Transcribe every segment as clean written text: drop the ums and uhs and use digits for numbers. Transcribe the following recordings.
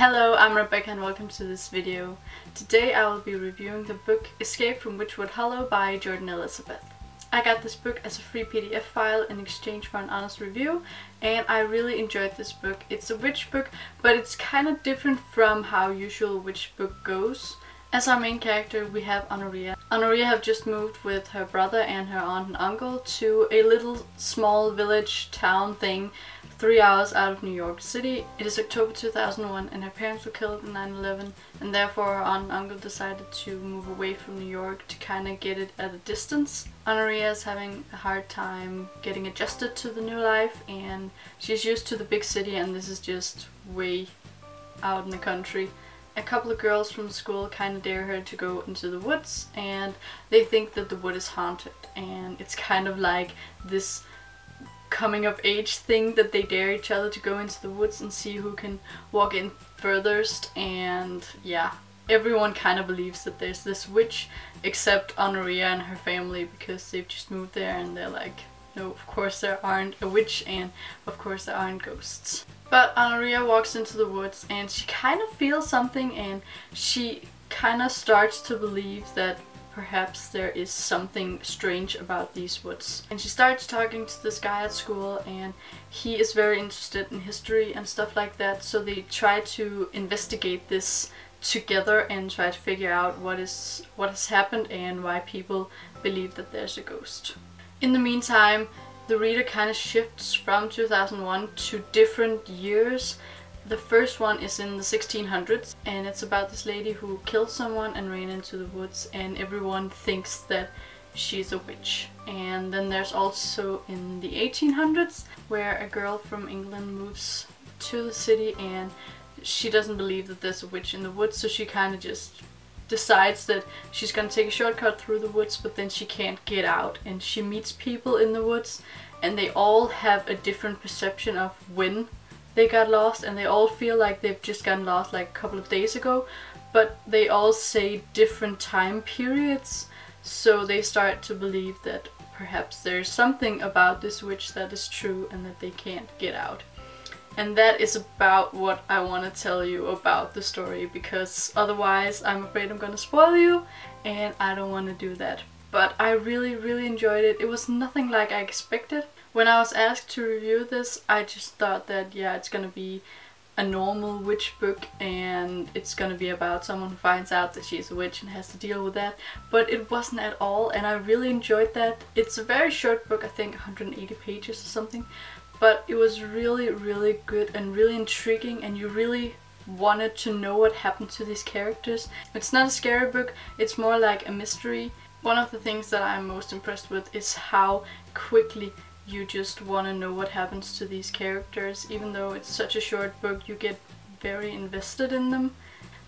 Hello, I'm Rebecca and welcome to this video. Today I will be reviewing the book Escape from Witchwood Hollow by Jordan Elizabeth. I got this book as a free PDF file in exchange for an honest review, and I really enjoyed this book. It's a witch book, but it's kind of different from how usual witch book goes. As our main character we have Honoria. Honoria have just moved with her brother and her aunt and uncle to a little small village town thing 3 hours out of New York City. It is October 2001 and her parents were killed in 9/11, and therefore her aunt and uncle decided to move away from New York to kind of get it at a distance. Honoria is having a hard time getting adjusted to the new life, and she's used to the big city and this is just way out in the country. A couple of girls from school kind of dare her to go into the woods, and they think that the wood is haunted, and it's kind of like this coming of age thing that they dare each other to go into the woods and see who can walk in furthest. And yeah, everyone kind of believes that there's this witch except Honoria and her family, because they've just moved there and they're like, no, of course there aren't a witch and of course there aren't ghosts. But Honoria walks into the woods and she kind of feels something, and she kind of starts to believe that perhaps there is something strange about these woods. And she starts talking to this guy at school, and he is very interested in history and stuff like that, so they try to investigate this together and try to figure out what has happened and why people believe that there's a ghost. In the meantime, the reader kind of shifts from 2001 to different years. The first one is in the 1600s, and it's about this lady who killed someone and ran into the woods, and everyone thinks that she's a witch. And then there's also in the 1800s, where a girl from England moves to the city and she doesn't believe that there's a witch in the woods, so she kind of just decides that she's gonna take a shortcut through the woods, but then she can't get out, and she meets people in the woods and they all have a different perception of when they got lost, and they all feel like they've just gotten lost like a couple of days ago, but they all say different time periods, so they start to believe that perhaps there's something about this witch that is true and that they can't get out. And that is about what I want to tell you about the story, because otherwise I'm afraid I'm gonna spoil you and I don't want to do that. But I really enjoyed it. It was nothing like I expected. When I was asked to review this, I just thought that yeah, it's gonna be a normal witch book and it's gonna be about someone who finds out that she's a witch and has to deal with that. But it wasn't at all, and I really enjoyed that. It's a very short book, I think 180 pages or something. But it was really good and really intriguing, and you really wanted to know what happened to these characters. It's not a scary book, it's more like a mystery. One of the things that I'm most impressed with is how quickly you just want to know what happens to these characters. Even though it's such a short book, you get very invested in them.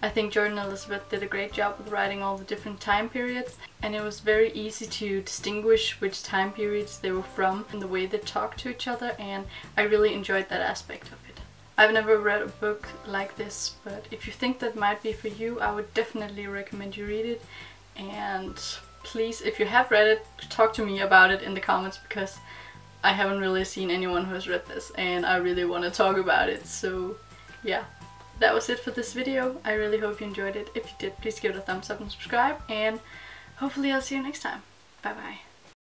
I think Jordan Elizabeth did a great job with writing all the different time periods, and it was very easy to distinguish which time periods they were from and the way they talked to each other, and I really enjoyed that aspect of it. I've never read a book like this, but if you think that might be for you, I would definitely recommend you read it. And please, if you have read it, talk to me about it in the comments, because I haven't really seen anyone who has read this and I really want to talk about it. So yeah. That was it for this video. I really hope you enjoyed it. If you did, please give it a thumbs up and subscribe, and hopefully I'll see you next time. Bye bye.